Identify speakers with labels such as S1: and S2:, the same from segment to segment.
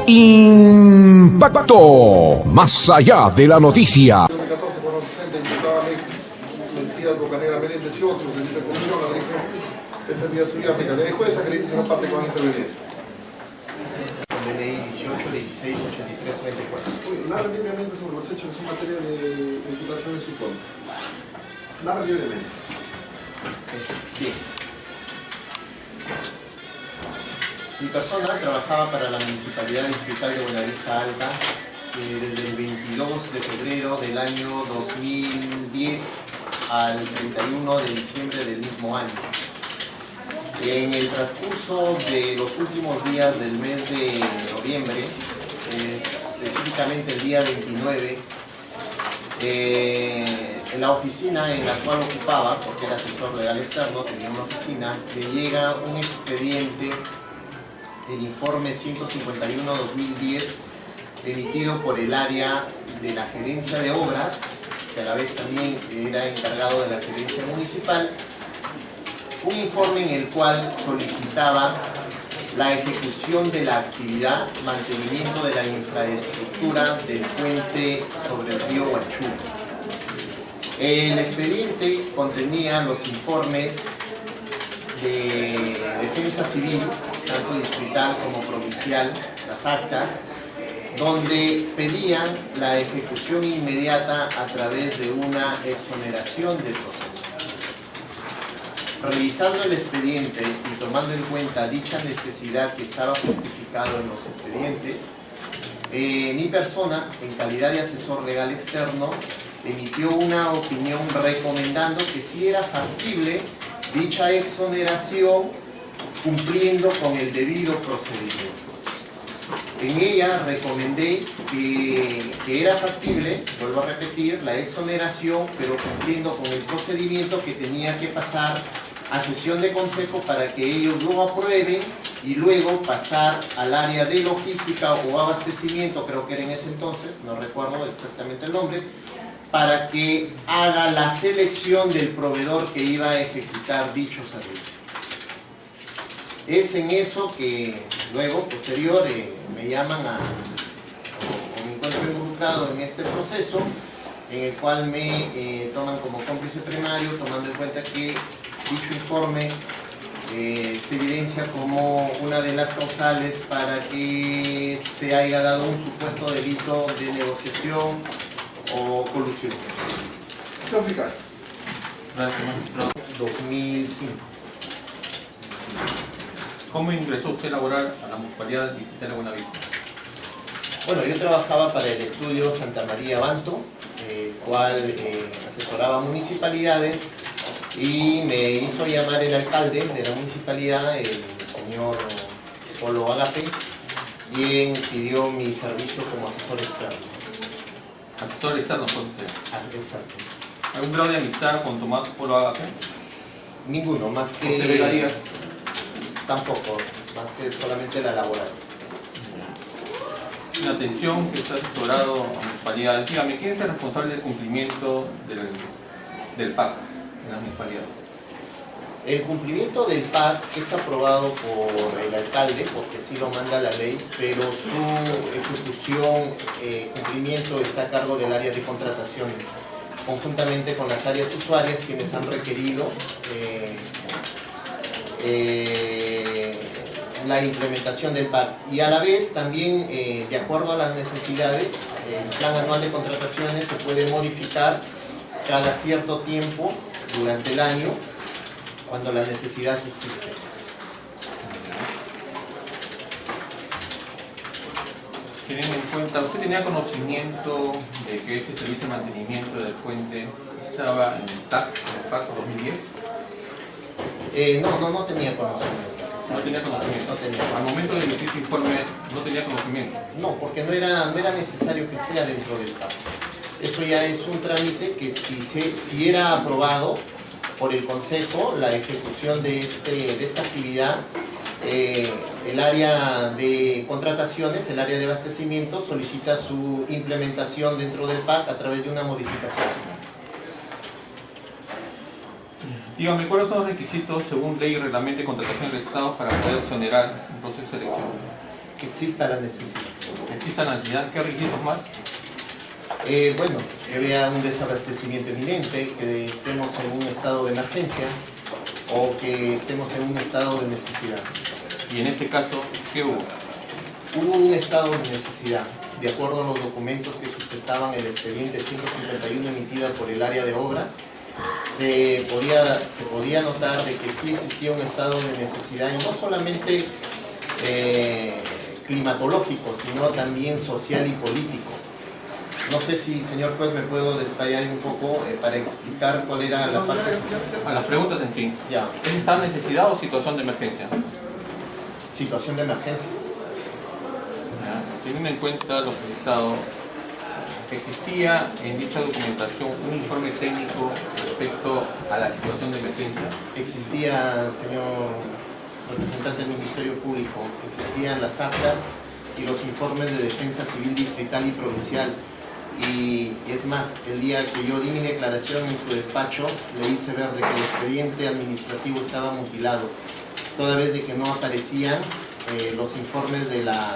S1: Impacto, más allá de la noticia.
S2: 2014 fueron 60 imputados Alex Mesías, Bocanera Meléndez y otros de libre comunión, la dirige defendida su África. Le dejo esa que le dice la parte que van a intervenir.
S3: DNI 18, 16, 83, 34.
S2: Narra libremente sobre los hechos que son materia de imputación en su contra. Narra libremente.
S3: Bien. Mi persona trabajaba para la Municipalidad Distrital de Buenavista Alta desde el 22 de febrero del año 2010 al 31 de diciembre del mismo año. En el transcurso de los últimos días del mes de noviembre, específicamente el día 29, en la oficina en la cual ocupaba, porque era asesor legal externo, tenía una oficina, me llega un expediente, el informe 151-2010, emitido por el área de la gerencia de obras, que a la vez también era encargado de la gerencia municipal, un informe en el cual solicitaba la ejecución de la actividad, mantenimiento de la infraestructura del puente sobre el río Huachú. El expediente contenía los informes de defensa civil, tanto distrital como provincial, las actas, donde pedían la ejecución inmediata a través de una exoneración del proceso. Revisando el expediente y tomando en cuenta dicha necesidad que estaba justificado en los expedientes, mi persona, en calidad de asesor legal externo, emitió una opinión recomendando que sí era factible dicha exoneración cumpliendo con el debido procedimiento. En ella recomendé que era factible, vuelvo a repetir, la exoneración, pero cumpliendo con el procedimiento que tenía que pasar a sesión de consejo para que ellos lo aprueben y luego pasar al área de logística o abastecimiento, creo que era en ese entonces, no recuerdo exactamente el nombre, para que haga la selección del proveedor que iba a ejecutar dicho servicio. Es en eso que luego, posterior, me llaman o me encuentro involucrado en este proceso, en el cual me toman como cómplice primario, tomando en cuenta que dicho informe se evidencia como una de las causales para que se haya dado un supuesto delito de negociación o colusión.
S2: Señor fiscal.
S3: 2005.
S4: ¿Cómo ingresó usted a laborar a la Municipalidad Distrital de Buenavista?
S3: Bueno, yo trabajaba para el estudio Santa María Banto, cual asesoraba municipalidades, y me hizo llamar el alcalde de la municipalidad, el señor Polo Agape, quien pidió mi servicio como asesor externo.
S4: Asesor externo fue usted.
S3: Ah, exacto.
S4: ¿Algún grado de amistad con Tomás Polo Agape?
S3: Ninguno, más
S4: ¿Usted
S3: que...
S4: regalías?
S3: Tampoco, más que solamente la laboral.
S4: Una atención que está asesorado a la municipalidad. Dígame, ¿quién es el responsable del cumplimiento del PAC en la municipalidad?
S3: El cumplimiento del PAC es aprobado por el alcalde, porque sí lo manda la ley, pero su ejecución, cumplimiento está a cargo del área de contrataciones, conjuntamente con las áreas usuarias quienes han requerido la implementación del PAC, y a la vez también de acuerdo a las necesidades el plan anual de contrataciones se puede modificar cada cierto tiempo durante el año cuando la necesidad subsiste.
S4: Teniendo en cuenta, ¿usted tenía conocimiento de que este servicio de mantenimiento del puente estaba en el PAC 2010?
S3: No tenía conocimiento.
S4: No tenía conocimiento.
S3: No tenía.
S4: Al momento de emitir este informe, no tenía conocimiento.
S3: No, porque no era necesario que esté adentro del PAC. Eso ya es un trámite que si era aprobado por el Consejo, la ejecución de esta actividad, el área de contrataciones, el área de abastecimiento, solicita su implementación dentro del PAC a través de una modificación.
S4: Dígame, ¿cuáles son los requisitos según ley y reglamento de contratación del Estado para poder exonerar un proceso de selección?
S3: Que exista la necesidad.
S4: ¿Existe la necesidad? ¿Qué requisitos más?
S3: Bueno, que vea un desabastecimiento eminente, que estemos en un estado de emergencia o que estemos en un estado de necesidad.
S4: Y en este caso, ¿qué hubo?
S3: Hubo un estado de necesidad, de acuerdo a los documentos que sustentaban el expediente 151 emitida por el área de obras. Se podía notar de que sí existía un estado de necesidad, y no solamente climatológico, sino también social y político. No sé si, señor juez, me puedo desplayar un poco para explicar cuál era la parte social.
S4: A las preguntas en sí.
S3: Ya,
S4: ¿Es estado de necesidad o situación de emergencia?
S3: situación de emergencia.
S4: Ya. Teniendo en cuenta lo precisado, ¿existía en dicha documentación un informe técnico respecto a la situación de emergencia?
S3: Existía, señor representante del Ministerio Público, existían las actas y los informes de defensa civil distrital y provincial. Y es más, el día que yo di mi declaración en su despacho, le hice ver de que el expediente administrativo estaba mutilado, toda vez de que no aparecían los informes de la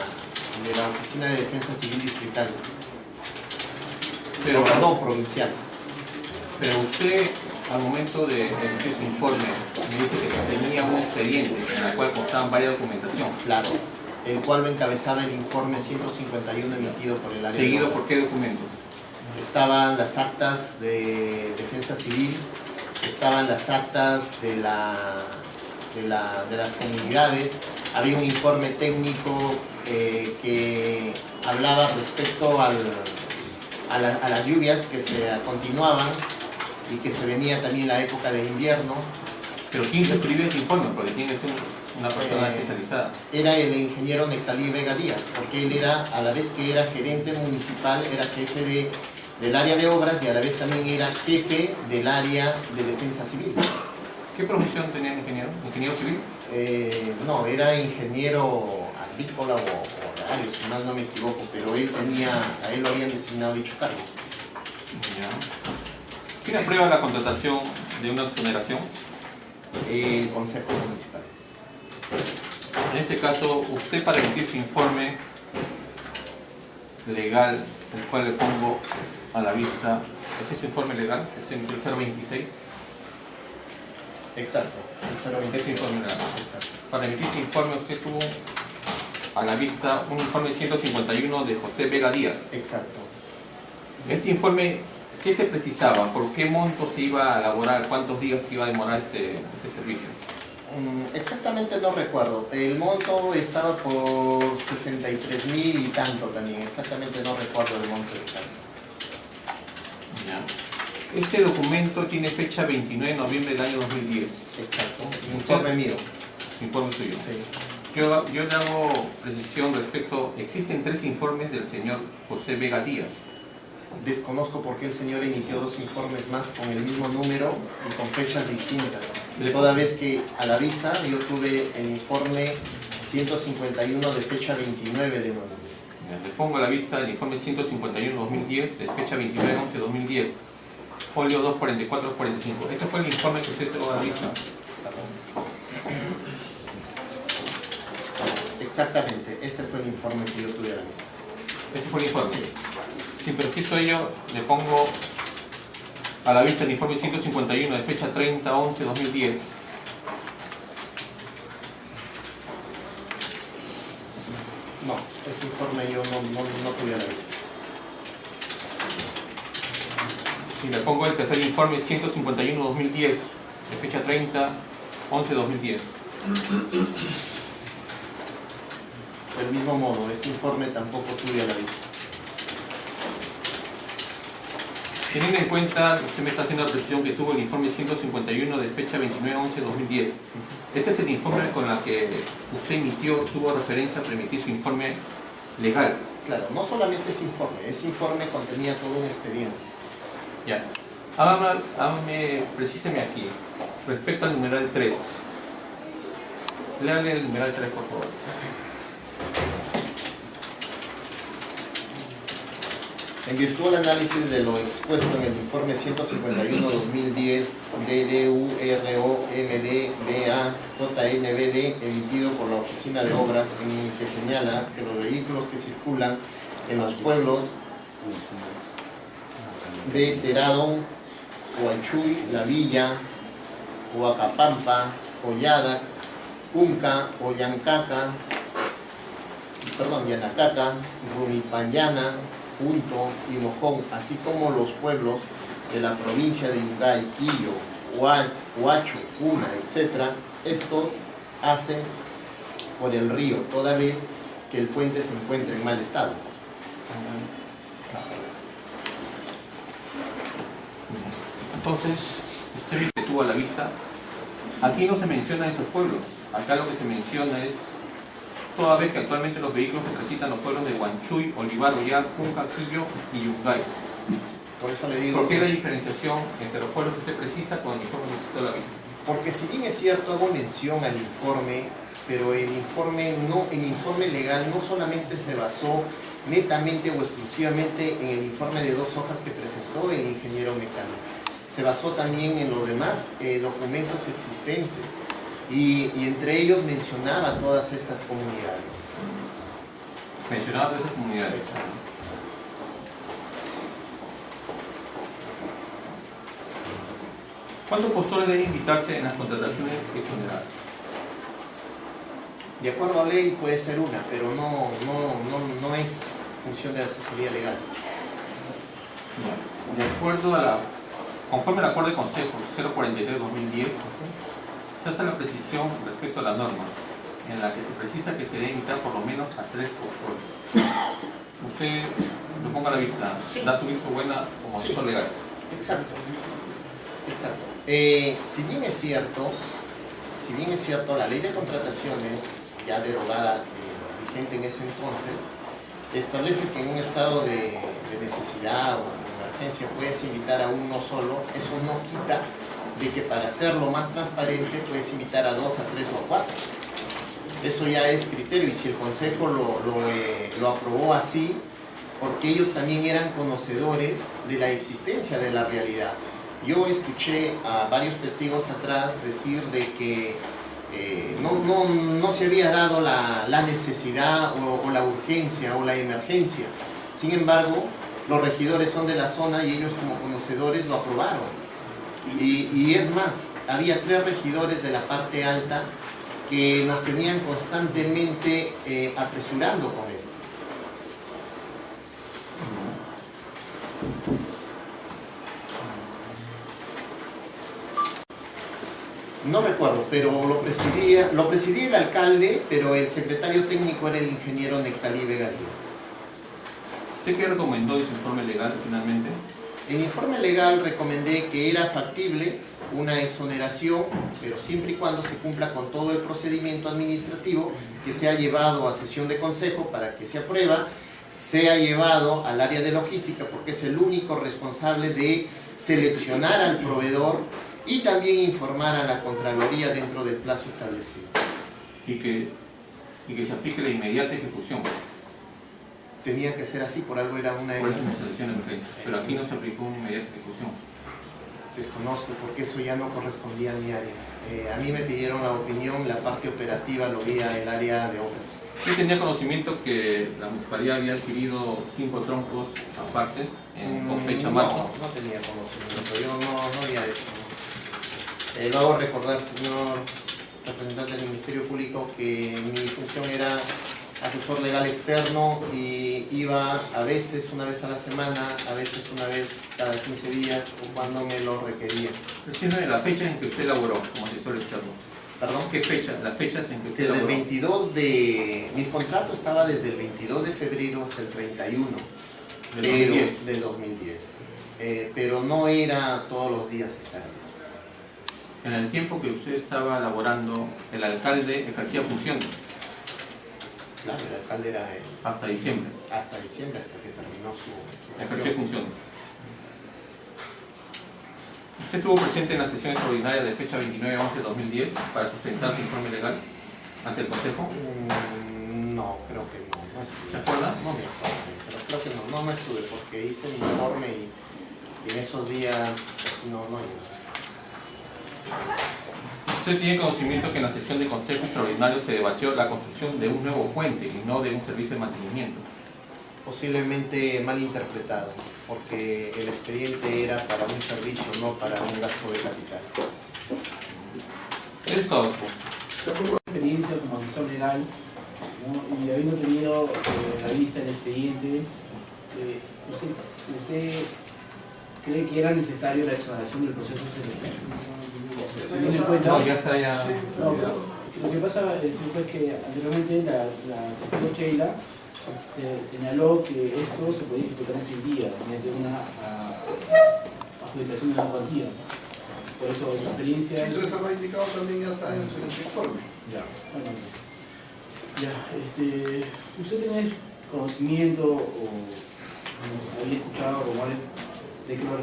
S3: Oficina de Defensa Civil Distrital.
S4: Pero,
S3: No, provincial.
S4: pero usted, al momento de emitir su informe, me dice que tenía un expediente en el cual constaban varias documentación.
S3: Claro, el cual lo encabezaba el informe 151 emitido por el área.
S4: ¿Seguido por qué documento?
S3: Estaban las actas de defensa civil, estaban las actas de las comunidades, había un informe técnico que hablaba respecto a las lluvias que se continuaban y que se venía también la época de invierno.
S4: Pero ¿quién se escribió ese informe? Porque tiene que ser una persona especializada.
S3: Era el ingeniero Nectalí Vega Díaz, porque él era, a la vez que era gerente municipal, era jefe del área de obras y a la vez también era jefe del área de defensa civil.
S4: ¿Qué profesión tenía el ingeniero? ¿Ingeniero civil?
S3: No, era ingeniero agrícola o agrario, si mal no me equivoco, pero a él lo habían designado dicho cargo.
S4: Ya. ¿Quién aprueba la contratación de una exoneración?
S3: El Consejo Municipal.
S4: En este caso, usted, para emitir su informe legal, el cual le pongo a la vista, ¿este es su informe legal? ¿Este es el 026?
S3: Exacto, el 026.
S4: Este informe legal.
S3: Exacto.
S4: Para emitir su informe, usted tuvo a la vista un informe 151 de José Vega Díaz.
S3: Exacto.
S4: Este informe, ¿qué se precisaba? ¿Por qué monto se iba a elaborar? ¿Cuántos días se iba a demorar este servicio?
S3: Exactamente no recuerdo. El monto estaba por 63.000 y tanto también. Exactamente no recuerdo el monto exacto.
S4: Ya. Este documento tiene fecha 29 de noviembre del año 2010.
S3: Exacto. Informe mío.
S4: Informe suyo.
S3: Sí.
S4: Yo le hago precisión respecto, existen 3 informes del señor José Vega Díaz.
S3: Desconozco por qué el señor emitió 2 informes más con el mismo número y con fechas distintas.
S4: Le-
S3: Toda vez que a la vista yo tuve el informe 151 de fecha 29 de noviembre.
S4: Ya, le pongo a la vista el informe 151-2010 de fecha 29/11/2010. Folio 244-45. Este fue el informe que usted tuvo a la vista.
S3: Exactamente, este fue el informe que yo tuve a la vista.
S4: Este fue el informe.
S3: Sí.
S4: Sin perjuicio de ello, le pongo a la vista el informe 151 de fecha 30/11/2010.
S3: No, este informe yo no tuve a la vista.
S4: Y le pongo el tercer informe 151-2010 de fecha 30/11/2010.
S3: Del mismo modo, este informe tampoco tuve a la vista.
S4: Teniendo en cuenta, usted me está haciendo la precisión que tuvo el informe 151 de fecha 29/11/2010. Este es el informe con el que usted tuvo referencia para emitir su informe legal.
S3: Claro, no solamente ese informe contenía todo un expediente.
S4: Ya. Precíseme aquí, respecto al numeral 3. Léale el numeral 3, por favor.
S3: En virtud del análisis de lo expuesto en el informe 151-2010 DDUROMDBA-JNBD emitido por la Oficina de Obras, en el que señala que los vehículos que circulan en los pueblos de Teradón, Huanchuy, La Villa, Huacapampa, Ollada, Cunca, Ollancata, Yanacaca, Rumipanyana, Punto y Mojón, así como los pueblos de la provincia de Yungay, Quillo, Huacho, Puna, etc., estos hacen por el río, toda vez que el puente se encuentra en mal estado.
S4: Entonces, usted que tuvo a la vista, aquí no se menciona esos pueblos, acá lo que se menciona es toda vez que actualmente los vehículos que transitan los pueblos de Huanchuy, Olivar, Ollar, Cunca, Quillo y Yungay.
S3: Por eso le digo...
S4: ¿Por qué la diferenciación entre los pueblos que usted precisa con el informe que usted la vista?
S3: Porque si bien es cierto, hago mención al informe, pero el informe legal no solamente se basó netamente o exclusivamente en el informe de 2 hojas que presentó el ingeniero mecánico. Se basó también en los demás documentos existentes. Y entre ellos mencionaba todas estas comunidades.
S4: Mencionaba todas esas comunidades.
S3: Exacto.
S4: ¿Cuántos postores deben invitarse en las contrataciones exoneradas?
S3: De acuerdo a ley puede ser una, pero no es función de la asesoría legal.
S4: De acuerdo a conforme al acuerdo de consejo 043-2010, se hace la precisión respecto a la norma, en la que se precisa que se debe invitar por lo menos a 3 postores. Usted lo ponga a la vista, sí. Da su visto buena como asesor legal.
S3: Exacto. Si bien es cierto, la ley de contrataciones, ya derogada, vigente en ese entonces, establece que en un estado de necesidad o de emergencia puedes invitar a uno solo. Eso no quita de que para hacerlo más transparente puedes invitar a 2, a 3 o a 4. Eso ya es criterio, y si el Consejo lo aprobó así, porque ellos también eran conocedores de la existencia de la realidad. Yo escuché a varios testigos atrás decir de que no se había dado la necesidad o la urgencia o la emergencia. Sin embargo, los regidores son de la zona y ellos como conocedores lo aprobaron. Y es más, había 3 regidores de la parte alta que nos tenían constantemente apresurando con esto. No recuerdo, pero lo presidía el alcalde, pero el secretario técnico era el ingeniero Nectalí Vega Díaz.
S4: ¿Usted qué recomendó de su informe legal finalmente?
S3: En el informe legal recomendé que era factible una exoneración, pero siempre y cuando se cumpla con todo el procedimiento administrativo que se ha llevado a sesión de consejo para que se aprueba, sea llevado al área de logística porque es el único responsable de seleccionar al proveedor y también informar a la Contraloría dentro del plazo establecido.
S4: Y que se aplique la inmediata ejecución.
S3: Tenía que ser así, por algo era una
S4: emergencia. Pero aquí no se aplicó una inmediata ejecución.
S3: Desconozco, porque eso ya no correspondía a mi área. A mí me pidieron la opinión, la parte operativa lo vi en el área de obras.
S4: ¿Usted tenía conocimiento que la municipalidad había adquirido 5 troncos aparte con fecha marzo?
S3: No tenía conocimiento, yo no había eso. Lo hago recordar, señor representante del Ministerio Público, que mi función era asesor legal externo y iba a veces una vez a la semana, a veces una vez cada 15 días o cuando me lo requería.
S4: Recién la fecha en que usted elaboró como asesor externo.
S3: ¿Perdón?
S4: ¿Qué fecha? Las fechas en que usted
S3: desde
S4: elaboró.
S3: El 22 de... Mi contrato estaba desde el 22 de febrero hasta el 31 del 2010. Pero no era todos los días estar ahí.
S4: En el tiempo que usted estaba elaborando, el alcalde ejercía funciones.
S3: Claro, el alcalde era él.
S4: Hasta diciembre.
S3: Hasta diciembre, hasta que terminó su
S4: ejerció funciones. ¿Usted estuvo presente en la sesión extraordinaria de fecha 29/11/2010 para sustentar su informe legal ante el Consejo?
S3: No, creo que no.
S4: ¿Se acuerda?
S3: No me acuerdo, pero creo que no. no estuve porque hice mi informe y en esos días casi no iba.
S4: Usted tiene conocimiento que en la sesión de Consejo Extraordinario se debatió la construcción de un nuevo puente y no de un servicio de mantenimiento.
S3: Posiblemente mal interpretado, porque el expediente era para un servicio, no para un gasto de capital.
S4: Es todo.
S5: Experiencia como asesor legal, ¿no? Y habiendo tenido la vista del expediente, ¿usted cree que era necesario la exoneración del proceso selectivo? Teniendo en cuenta,
S4: No, ya está ya.
S5: no, lo que pasa fue que anteriormente la testigo Sheila señaló que esto se podía ejecutar en 6 días mediante una adjudicación de una cuantía. Por eso su experiencia.
S2: Si ustedes han indicado también ya está en su informe.
S5: Ya, bueno, ya, ¿usted tiene conocimiento o había escuchado rumores de que los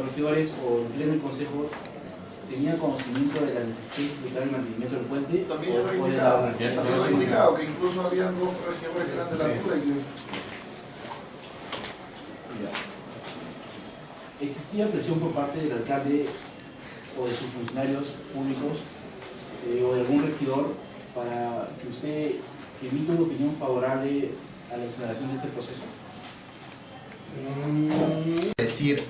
S5: regidores o el pleno del consejo tenían conocimiento de la necesidad de el mantenimiento del puente?
S2: También ya lo he indicado, que incluso habían 2 regidores que eran de la altura y que...
S5: Ya. ¿Existía presión por parte del alcalde o de sus funcionarios públicos o de algún regidor para que usted emita una opinión favorable a la exoneración de este proceso?
S3: Decir,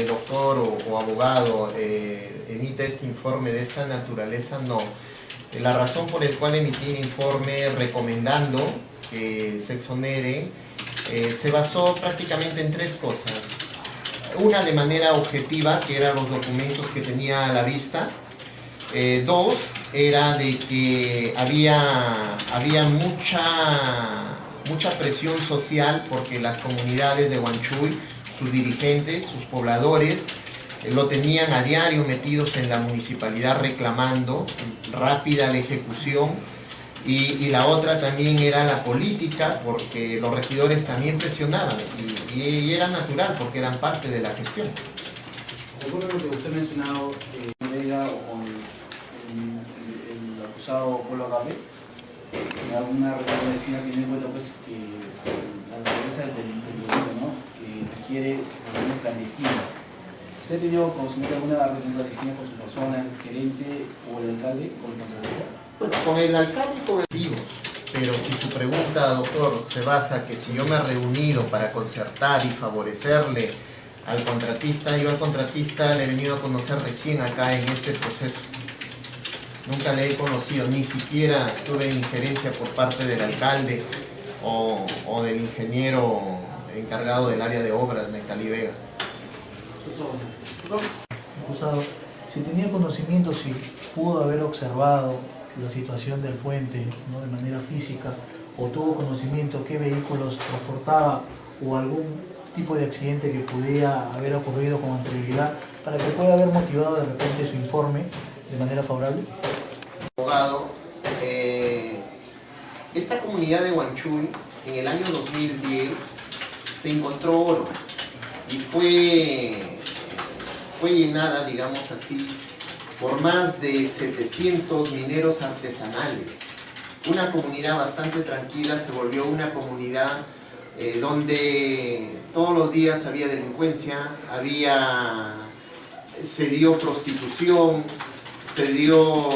S3: doctor o abogado, emite este informe de esta naturaleza, no. La razón por la cual emití un informe recomendando que se exonere se basó prácticamente en 3 cosas. Una, de manera objetiva, que eran los documentos que tenía a la vista. 2, era de que había mucha presión social porque las comunidades de Huanchuy, sus dirigentes, sus pobladores, lo tenían a diario metidos en la municipalidad reclamando rápida la ejecución. Y la otra también era la política, porque los regidores también presionaban y era natural porque eran parte de la gestión.
S5: Recuerdo lo que usted ha mencionado, Vega o con el acusado Polo Agape, en alguna vecina tiene en cuenta pues, que la naturaleza del delito, ¿no? Que requiere reuniones clandestinas. ¿Usted ha tenido conocimiento de alguna reunión clandestina con su persona, el gerente o el alcalde o el contratista?
S3: Bueno, con el alcalde y con el pero si su pregunta, doctor, se basa que si yo me he reunido para concertar y favorecerle al contratista, yo al contratista le he venido a conocer recién acá en este proceso. Nunca le he conocido, ni siquiera tuve injerencia por parte del alcalde o del ingeniero encargado del área de obras, Nectalí Vega.
S6: Acusado, si tenía conocimiento, si pudo haber observado la situación del puente, ¿no?, de manera física, o tuvo conocimiento qué vehículos transportaba o algún tipo de accidente que pudiera haber ocurrido con anterioridad para que pueda haber motivado de repente su informe de manera favorable.
S3: Abogado, esta comunidad de Huanchuy en el año 2010 se encontró oro y fue llenada, digamos así, por más de 700 mineros artesanales. Una comunidad bastante tranquila se volvió una comunidad donde todos los días había delincuencia, se dio prostitución, se dio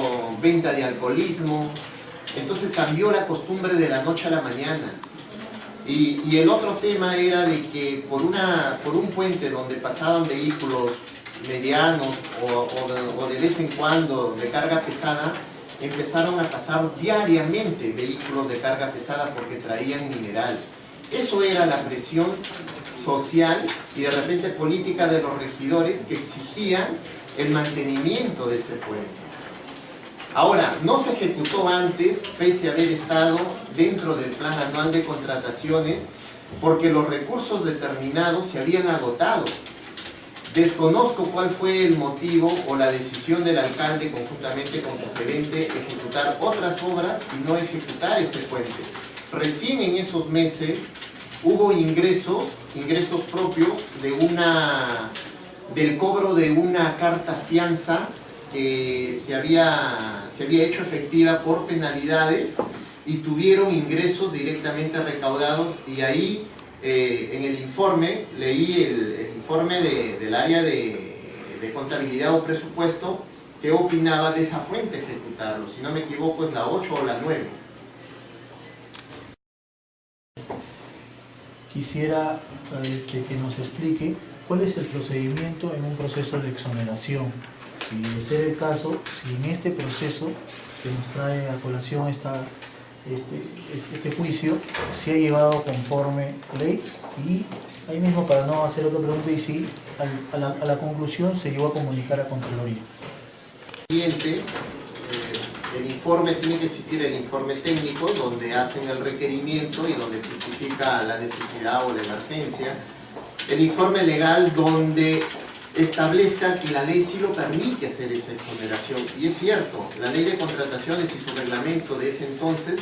S3: venta de alcoholismo. Entonces cambió la costumbre de la noche a la mañana. Y el otro tema era de que por un puente donde pasaban vehículos medianos o de vez en cuando de carga pesada, empezaron a pasar diariamente vehículos de carga pesada porque traían mineral. Eso era la presión social y de repente política de los regidores que exigían el mantenimiento de ese puente. Ahora, no se ejecutó antes, pese a haber estado dentro del plan anual de contrataciones, porque los recursos determinados se habían agotado. Desconozco cuál fue el motivo o la decisión del alcalde conjuntamente con su gerente ejecutar otras obras y no ejecutar ese puente. Recién en esos meses hubo ingresos propios del cobro de una carta fianza que se había hecho efectiva por penalidades y tuvieron ingresos directamente recaudados y ahí en el informe, leí el informe del área de contabilidad o presupuesto que opinaba de esa fuente ejecutarlo. Si no me equivoco es la 8 o la 9.
S6: Quisiera que nos explique cuál es el procedimiento en un proceso de exoneración. Si de ser el caso, si en este proceso que nos trae a colación este juicio se ha llevado conforme ley, y ahí mismo, para no hacer otra pregunta, y si a la conclusión se llegó a comunicar a Contraloría.
S3: Siguiente, el informe, tiene que existir el informe técnico donde hacen el requerimiento y donde justifica la necesidad o la emergencia. El informe legal donde establezca que la ley sí lo permite hacer esa exoneración. Y es cierto, la ley de contrataciones y su reglamento de ese entonces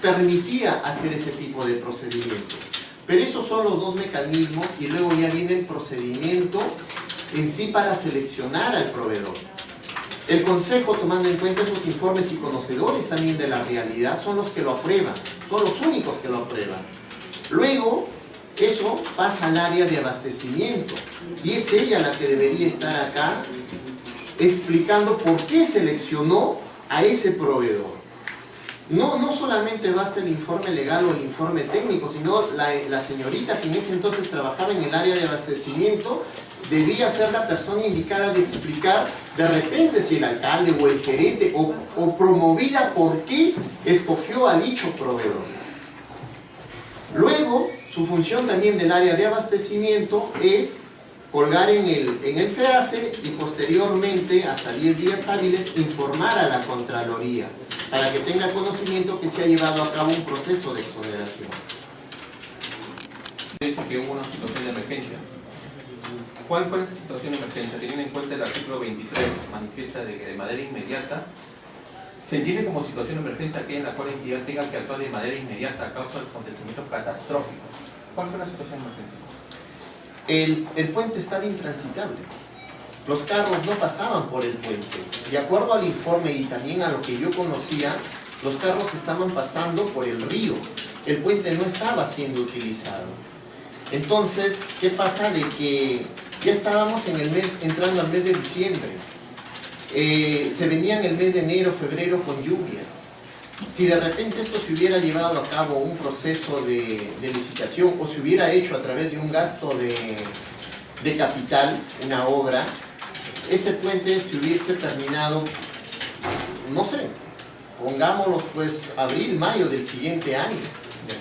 S3: permitía hacer ese tipo de procedimientos. Pero esos son los dos mecanismos, y luego ya viene el procedimiento en sí para seleccionar al proveedor. El Consejo, tomando en cuenta esos informes y conocedores también de la realidad, son los que lo aprueban, son los únicos que lo aprueban. Luego, eso pasa al área de abastecimiento, y es ella la que debería estar acá explicando por qué seleccionó a ese proveedor. No solamente basta el informe legal o el informe técnico, sino la señorita que en ese entonces trabajaba en el área de abastecimiento debía ser la persona indicada de explicar de repente si el alcalde o el gerente o promovida por qué escogió a dicho proveedor. Luego, su función también del área de abastecimiento es colgar en el SEACE y posteriormente, hasta 10 días hábiles, informar a la Contraloría para que tenga conocimiento que se ha llevado a cabo un proceso de exoneración.
S4: Dice que hubo una situación de emergencia. ¿Cuál fue la situación de emergencia? Teniendo en cuenta el artículo 23, manifiesta de que de manera inmediata se entiende como situación de emergencia aquella en la cual la entidad tenga que actuar de manera inmediata a causa de acontecimientos catastróficos. ¿Cuál fue la situación de emergencia?
S3: El puente estaba intransitable. Los carros no pasaban por el puente. De acuerdo al informe y también a lo que yo conocía, los carros estaban pasando por el río. El puente no estaba siendo utilizado. Entonces, ¿qué pasa? De que ya estábamos en el mes, entrando al mes de diciembre. Se venía en el mes de enero, febrero con lluvias. Si de repente esto se hubiera llevado a cabo un proceso de licitación o se hubiera hecho a través de un gasto de capital, una obra, ese puente se hubiese terminado, no sé, pongámoslo pues abril, mayo del siguiente año.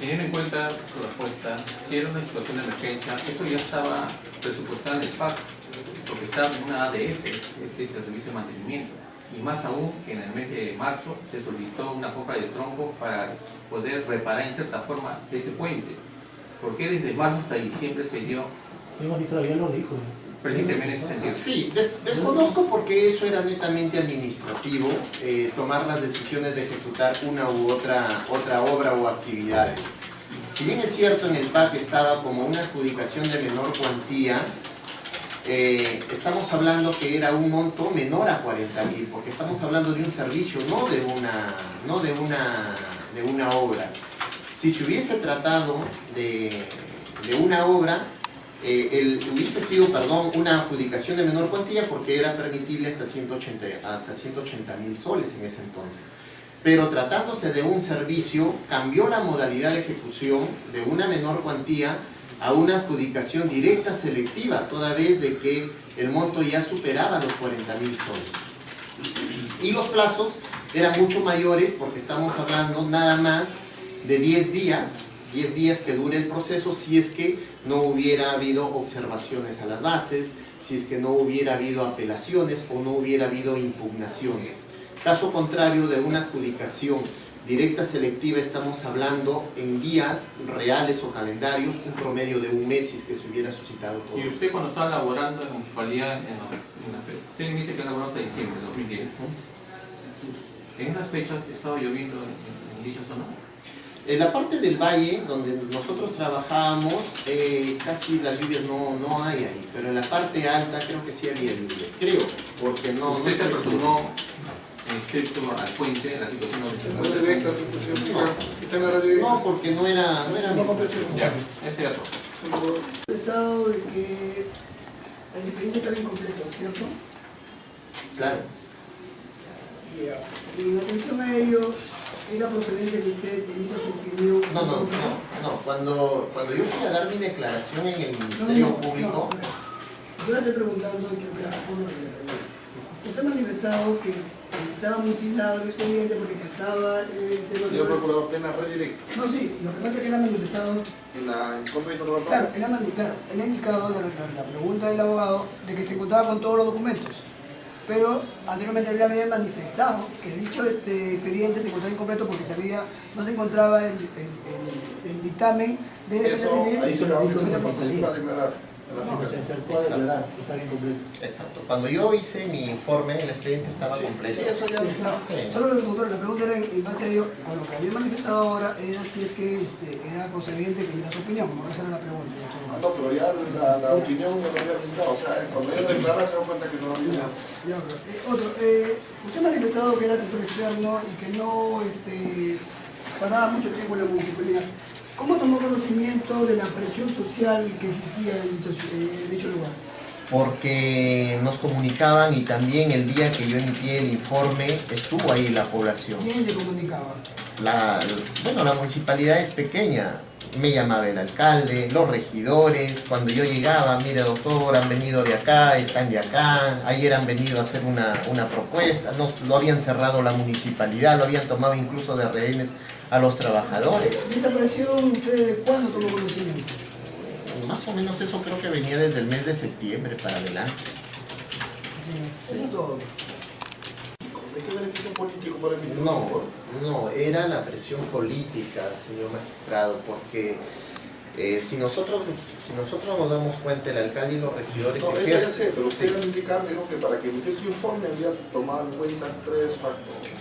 S4: Teniendo en cuenta su respuesta, si era una situación de emergencia, esto ya estaba presupuestado en el PAC, porque estaba en una ADF, este es el servicio de mantenimiento. Y más aún que en el mes de marzo se solicitó una compra de troncos para poder reparar en cierta forma ese puente. ¿Por qué desde marzo hasta diciembre se dio?
S6: Sí, magistrado, ya lo dijo.
S4: Precisamente en ese sentido.
S3: Sí, desconozco porque eso era netamente administrativo, tomar las decisiones de ejecutar una u otra obra o actividades. Si bien es cierto en el PAC estaba como una adjudicación de menor cuantía, estamos hablando que era un monto menor a 40.000, porque estamos hablando de un servicio, no de una obra. Si se hubiese tratado de una obra, hubiese sido, una adjudicación de menor cuantía, porque era permitible hasta 180.000 soles en ese entonces. Pero tratándose de un servicio, cambió la modalidad de ejecución de una menor cuantía a una adjudicación directa selectiva, toda vez de que el monto ya superaba los 40.000 soles. Y los plazos eran mucho mayores, porque estamos hablando nada más de 10 días que dure el proceso, si es que no hubiera habido observaciones a las bases, si es que no hubiera habido apelaciones o no hubiera habido impugnaciones. Caso contrario de una adjudicación directa selectiva, estamos hablando en días reales o calendarios, un promedio de un mes si es que se hubiera suscitado todo.
S4: Y usted, cuando estaba laborando en la municipalidad, usted me dice que laboró hasta diciembre de 2010. ¿En esas fechas estaba lloviendo en dicha zona?
S3: En la parte del valle, donde nosotros trabajábamos, casi las lluvias no hay ahí, pero en la parte alta creo que sí había lluvia, creo, porque no...
S4: ¿Usted se acostumbró respecto al puente, la situación donde se
S2: No
S4: encuentra.
S2: directa, señor Fica. Está en la radio directa.
S3: No, porque no era
S2: No contesté.
S4: Ya, es cierto.
S7: El estado de que el expediente estaba incompleto, ¿cierto?
S3: claro.
S7: Y en atención a ello, era procedente que usted emita su opinión.
S3: No. Cuando yo fui a dar mi declaración en el Ministerio Público,
S7: Yo le estoy preguntando y quiero que responda a la pregunta. Usted ha manifestado que estaba mutilado el expediente porque estaba el tema
S2: Señor procurador, está en la red directa.
S7: No, sí, lo que pasa es que él ha manifestado.
S2: En la informe de interrogatorio.
S7: Claro, él ha indicado la pregunta del abogado de que se encontraba con todos los documentos. Pero anteriormente él había manifestado que dicho expediente se encontraba incompleto porque no se encontraba el dictamen de defensa
S2: Eso,
S7: civil.
S2: ahí se acabó que se
S7: Defensa
S2: participa a declarar. A la
S7: No,
S2: fiscalía.
S6: Se acercó a declarar, está bien completo.
S3: exacto, cuando yo hice mi informe, el expediente estaba completo.
S2: Sí, eso ya está.
S3: Sí.
S7: Solo doctor, la pregunta era en base a ello, con lo que había manifestado ahora, era si es que era procedente que diera su opinión, como esa era la pregunta.
S2: No, pero ya la opinión ya lo había brindado. O sea, cuando ella declara se da cuenta que no lo había.
S7: Ya, usted ha manifestado que era asesor externo y que no paraba mucho tiempo en la municipalidad. ¿Cómo tomó conocimiento de la presión social que existía en dicho lugar?
S3: Porque nos comunicaban y también el día que yo emití el informe estuvo ahí la población.
S7: ¿Quién le comunicaba?
S3: La municipalidad es pequeña. Me llamaba el alcalde, los regidores, cuando yo llegaba, mire doctor, han venido de acá, están de acá, ayer han venido a hacer una propuesta, lo habían cerrado la municipalidad, lo habían tomado incluso de rehenes a los trabajadores.
S7: ¿Y esa presión usted de cuándo tomó conocimiento?
S3: Más o menos eso creo que venía desde el mes de septiembre para adelante.
S7: Sí, eso es todo.
S2: ¿De qué beneficio político para emitir un
S3: No,
S2: informe?
S3: no, era la presión política, señor magistrado, porque si nosotros nos damos cuenta, el alcalde y los regidores
S2: No, eso ya
S3: ejercen-
S2: sé, pero usted
S3: Sí.
S2: al indicar dijo que para que emitiera su informe había tomado en cuenta 3 factores.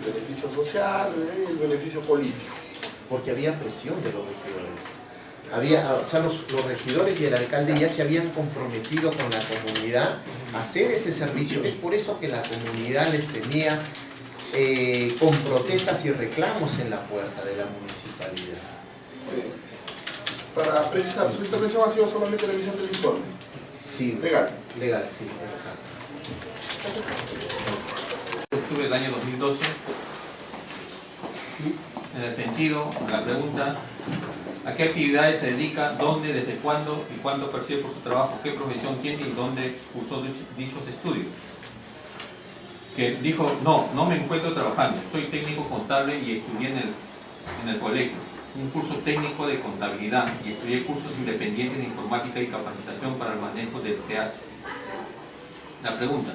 S2: El beneficio social y el beneficio político.
S3: porque había presión de los regidores. Los regidores y el alcalde ya se habían comprometido con la comunidad a hacer ese servicio. Es por eso que la comunidad les tenía con protestas y reclamos en la puerta de la municipalidad.
S2: Para precisar, su intervención ha sido solamente la emisión del informe.
S3: Sí,
S2: Legal.
S3: legal, sí, exacto.
S4: Octubre del año 2012. En el sentido, la pregunta, ¿a qué actividades se dedica? ¿Dónde? ¿Desde cuándo? ¿Y cuánto percibe por su trabajo? ¿Qué profesión tiene? ¿Y dónde cursó dichos estudios? Que dijo, no me encuentro trabajando, soy técnico contable y estudié en el colegio un curso técnico de contabilidad y estudié cursos independientes de informática y capacitación para el manejo del SEAS. La pregunta,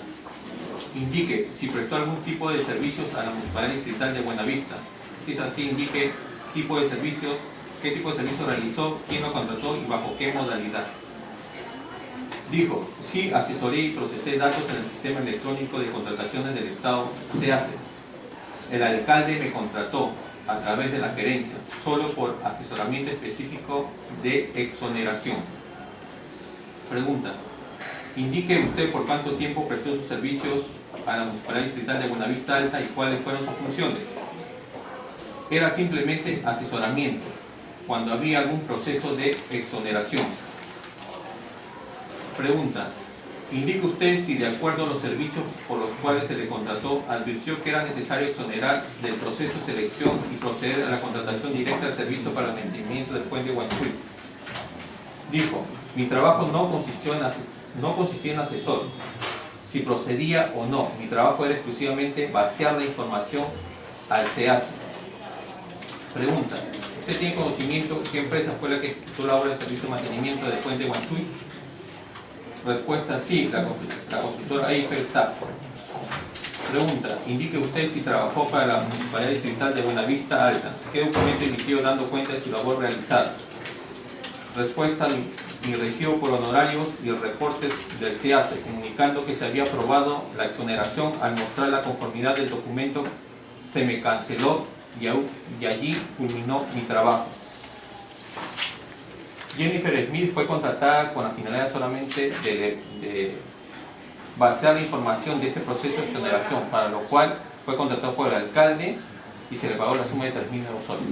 S4: indique si prestó algún tipo de servicios a la Municipalidad Distrital de Buenavista. Si es así, indique tipo de servicios, qué tipo de servicios realizó, quién lo contrató y bajo qué modalidad. Dijo, sí, asesoré y procesé datos en el sistema electrónico de contrataciones del Estado, se hace. El alcalde me contrató a través de la gerencia, solo por asesoramiento específico de exoneración. Pregunta, indique usted por cuánto tiempo prestó sus servicios a la Municipalidad Distrital de Buenavista Alta y cuáles fueron sus funciones. Era simplemente asesoramiento, cuando había algún proceso de exoneración. Pregunta, indique usted si de acuerdo a los servicios por los cuales se le contrató, advirtió que era necesario exonerar del proceso de selección y proceder a la contratación directa del servicio para el mantenimiento del puente Huanchuy. Dijo, mi trabajo no consistió en asesor, si procedía o no, mi trabajo era exclusivamente vaciar la información al SEAS. Pregunta, ¿usted tiene conocimiento qué empresa fue la que ejecutó la obra de servicio de mantenimiento del puente Huanchuy? Respuesta, sí, la constructora Eiffel SAP. Pregunta, indique usted si trabajó para la Municipalidad Distrital de Buenavista Alta. ¿Qué documento emitió dando cuenta de su labor realizada? Respuesta, mi recibo por honorarios y el reporte del CEACE, comunicando que se había aprobado la exoneración. Al mostrar la conformidad del documento, se me canceló y allí culminó mi trabajo. Jennifer Smith fue contratada con la finalidad solamente de vaciar la información de este proceso de exoneración, para lo cual fue contratado por el alcalde y se le pagó la suma de 3.000 soles.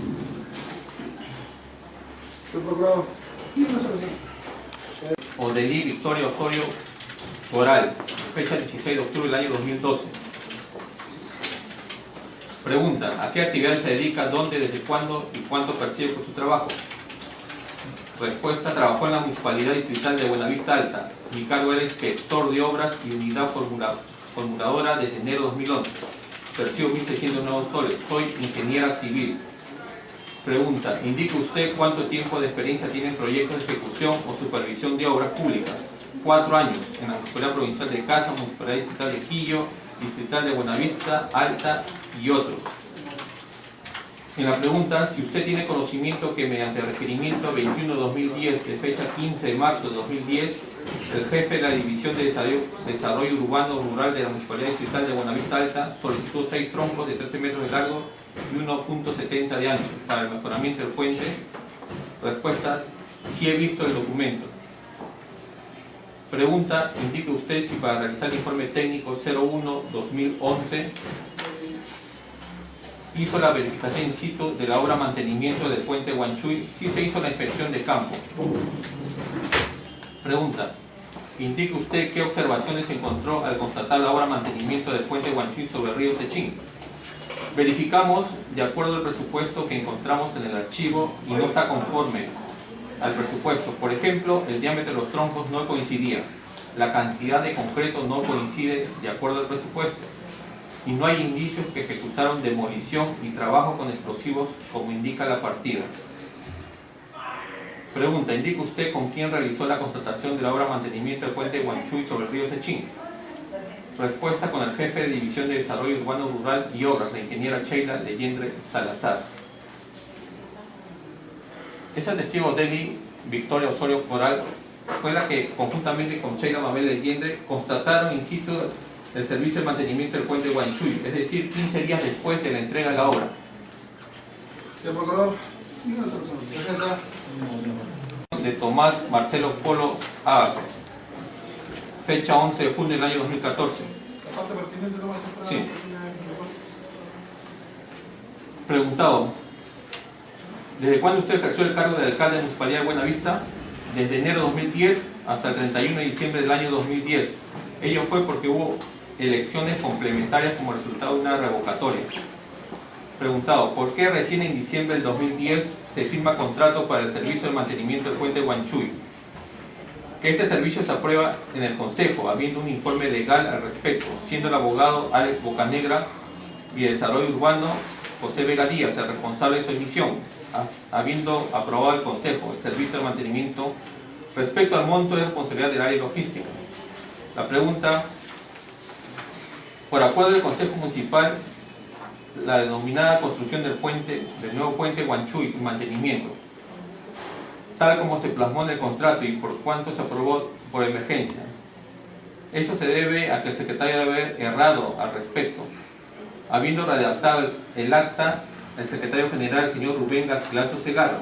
S2: Señor Procurador.
S4: Odelí Victoria Osorio Oral, fecha 16 de octubre del año 2012. Pregunta: ¿a qué actividad se dedica, dónde, desde cuándo y cuánto percibe por su trabajo? Respuesta: trabajó en la Municipalidad Distrital de Buenavista Alta. Mi cargo era inspector de obras y unidad formuladora desde enero de 2011. Percibo 1.609 soles. Soy ingeniera civil. Pregunta: indique usted cuánto tiempo de experiencia tiene en proyectos de ejecución o supervisión de obras públicas. 4 años en la Municipalidad Provincial de Cacha, Municipalidad Distrital de Quillo, Distrital de Buenavista Alta y otros. En la pregunta: si usted tiene conocimiento que mediante el requerimiento 21-2010 de fecha 15 de marzo de 2010, el jefe de la División de Desarrollo Urbano Rural de la Municipalidad Distrital de Buenavista Alta solicitó 6 troncos de 13 metros de largo y 1.70 de ancho para el mejoramiento del puente. Respuesta: sí he visto el documento. Pregunta: indique usted si para realizar el informe técnico 01-2011 hizo la verificación in situ de la obra mantenimiento del puente Huanchuy. Sí se hizo la inspección de campo. Pregunta: indique usted qué observaciones encontró al constatar la obra mantenimiento del puente Huanchuy sobre el río Sechín. Verificamos de acuerdo al presupuesto que encontramos en el archivo y no está conforme al presupuesto. Por ejemplo, el diámetro de los troncos no coincidía, la cantidad de concreto no coincide de acuerdo al presupuesto y no hay indicios que ejecutaron demolición y trabajo con explosivos como indica la partida. Pregunta: indique usted con quién realizó la constatación de la obra mantenimiento del puente Huanchuy sobre el río Sechín. Respuesta: con el jefe de División de Desarrollo Urbano Rural y Obras, la ingeniera Sheila Leyendre Salazar. Esta testigo Odelí Victoria Osorio Oral fue la que conjuntamente con Sheila Mabel Leyendre constataron in situ el servicio de mantenimiento del puente Huanchuy, es decir, 15 días después de la entrega de la obra.
S2: Señor Procurador. Defensa.
S4: De Tomás Marcelo Polo Ábaco, fecha 11 de junio del año 2014.
S2: La parte pertinente no va a ser.
S4: Sí. Preguntado: ¿desde cuándo usted ejerció el cargo de alcalde de la Municipalidad de Buenavista? Desde enero de 2010 hasta el 31 de diciembre del año 2010. Ello fue porque hubo elecciones complementarias como resultado de una revocatoria. Preguntado: ¿por qué recién en diciembre del 2010 se firma contrato para el servicio de mantenimiento del puente Huanchuy? Que este servicio se aprueba en el Consejo, habiendo un informe legal al respecto, siendo el abogado Alex Bocanegra y de Desarrollo Urbano José Vega Díaz el responsable de su emisión, habiendo aprobado el Consejo el servicio de mantenimiento respecto al monto de responsabilidad del área logística. La pregunta: por acuerdo del Consejo Municipal, la denominada construcción del nuevo puente Huanchuy y mantenimiento, tal como se plasmó en el contrato y por cuanto se aprobó por emergencia. Eso se debe a que el secretario debe haber errado al respecto. Habiendo redactado el acta, el secretario general, el señor Rubén Garcilaso Segarra.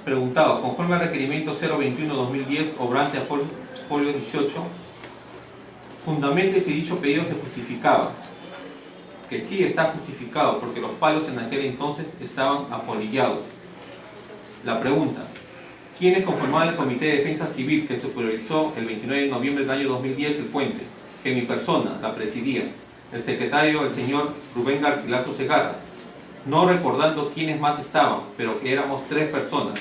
S4: Preguntado: conforme al requerimiento 021-2010, obrante a folio 18, fundamente si dicho pedido se justificaba. Que sí está justificado, porque los palos en aquel entonces estaban apolillados. La pregunta: ¿quiénes conformaban el Comité de Defensa Civil que supervisó el 29 de noviembre del año 2010 el puente? Que mi persona la presidía, el secretario, el señor Rubén Garcilaso Segarra, no recordando quiénes más estaban, pero que éramos 3 personas,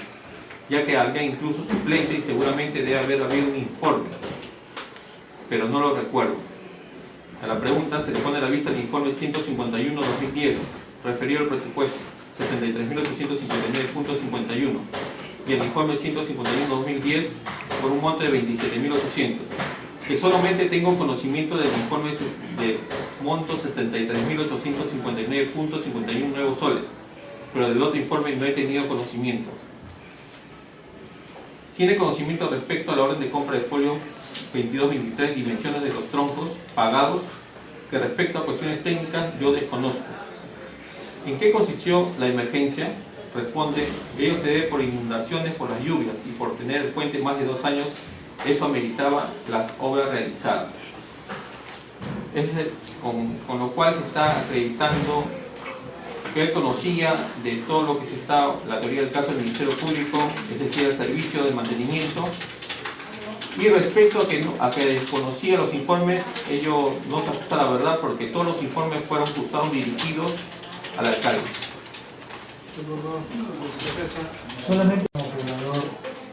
S4: ya que había incluso suplente y seguramente debe haber habido un informe, pero no lo recuerdo. A la pregunta se le pone a la vista el informe 151-2010, referido al presupuesto 63.859.51, y el informe 151-2010 por un monto de 27.800, que solamente tengo conocimiento del informe de monto 63.859.51 nuevos soles, pero del otro informe no he tenido conocimiento. ¿Tiene conocimiento respecto a la orden de compra de folio 22-23 dimensiones de los troncos pagados? Que respecto a cuestiones técnicas yo desconozco. ¿En qué consistió la emergencia? Responde: ello se debe por inundaciones, por las lluvias y por tener el puente más de 2 años, eso ameritaba las obras realizadas. con lo cual se está acreditando que él conocía de todo lo que se está, la teoría del caso del Ministerio Público, es decir, el servicio de mantenimiento. Y respecto a que desconocía los informes, ello no se ajusta a la verdad porque todos los informes fueron cursados dirigidos al alcalde.
S6: Solamente como poblador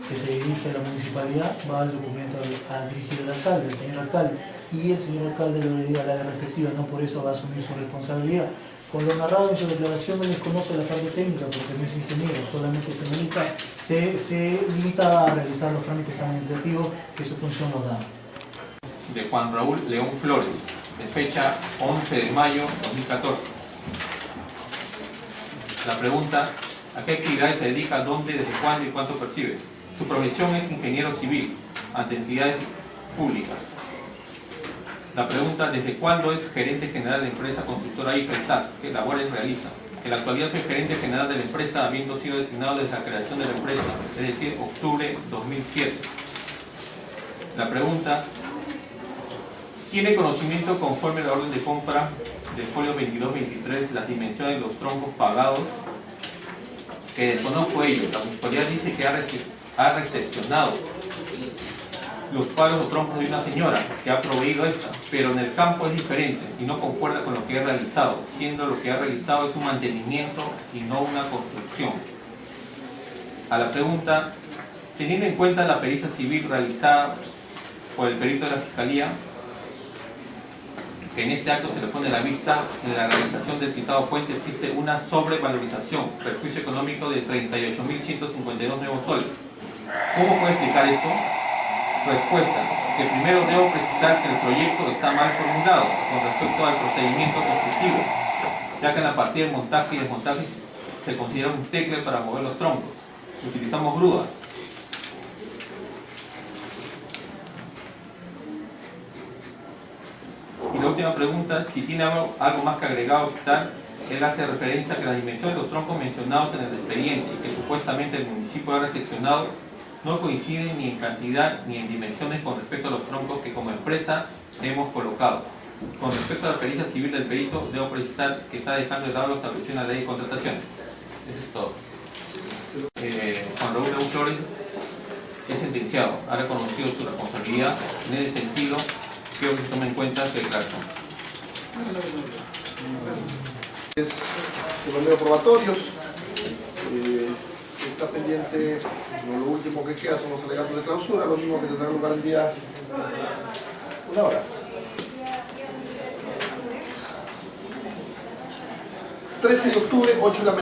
S6: que se dirige a la municipalidad va al documento a dirigir al alcalde, el señor alcalde, y el señor alcalde lo debería a la área respectiva, no por eso va a asumir su responsabilidad. Con lo narrado en su declaración, él desconoce la parte técnica porque no es ingeniero, solamente se limita a realizar los trámites administrativos que su función nos da.
S4: De Juan Raúl León Flores, de fecha 11 de mayo 2014. La pregunta: ¿a qué actividades se dedica, dónde, desde cuándo y cuánto percibe? Su profesión es ingeniero civil ante entidades públicas. La pregunta: ¿desde cuándo es gerente general de la empresa constructora IFESAC? ¿Qué labores realiza? En la actualidad soy gerente general de la empresa, habiendo sido designado desde la creación de la empresa, es decir, octubre 2007. La pregunta: ¿tiene conocimiento conforme a la orden de compra del folio 22-23 las dimensiones de los troncos pagados? Que desconozco ello. La municipalidad dice que ha recepcionado los palos o troncos de una señora que ha proveído esta, pero en el campo es diferente y no concuerda con lo que ha realizado, siendo lo que ha realizado es un mantenimiento y no una construcción. A la pregunta: teniendo en cuenta la pericia civil realizada por el perito de la Fiscalía, que en este acto se le pone a la vista, en la realización del citado puente existe una sobrevalorización, perjuicio económico de 38.152 nuevos soles. ¿Cómo puede explicar esto? Respuesta: que primero debo precisar que el proyecto está mal formulado con respecto al procedimiento constructivo, ya que en la partida de montaje y desmontaje se considera un tecle para mover los troncos. Utilizamos grúas. Y la última pregunta: si tiene algo más que agregar o quitar. Él hace referencia a que las dimensiones de los troncos mencionados en el expediente y que supuestamente el municipio ha recepcionado no coinciden ni en cantidad ni en dimensiones con respecto a los troncos que como empresa hemos colocado. Con respecto a la pericia civil del perito, debo precisar que está dejando de lado lo establecido en la ley de contrataciones. Eso es todo. Juan Raúl León Flores es sentenciado, ha reconocido su responsabilidad. En ese sentido, quiero que se tome en cuenta su declaración.
S2: Es de los medios probatorios. Está pendiente, lo último que queda son los alegatos de clausura, lo mismo que tendrá lugar el día 1 hora. 13 de octubre, 8 de la mañana.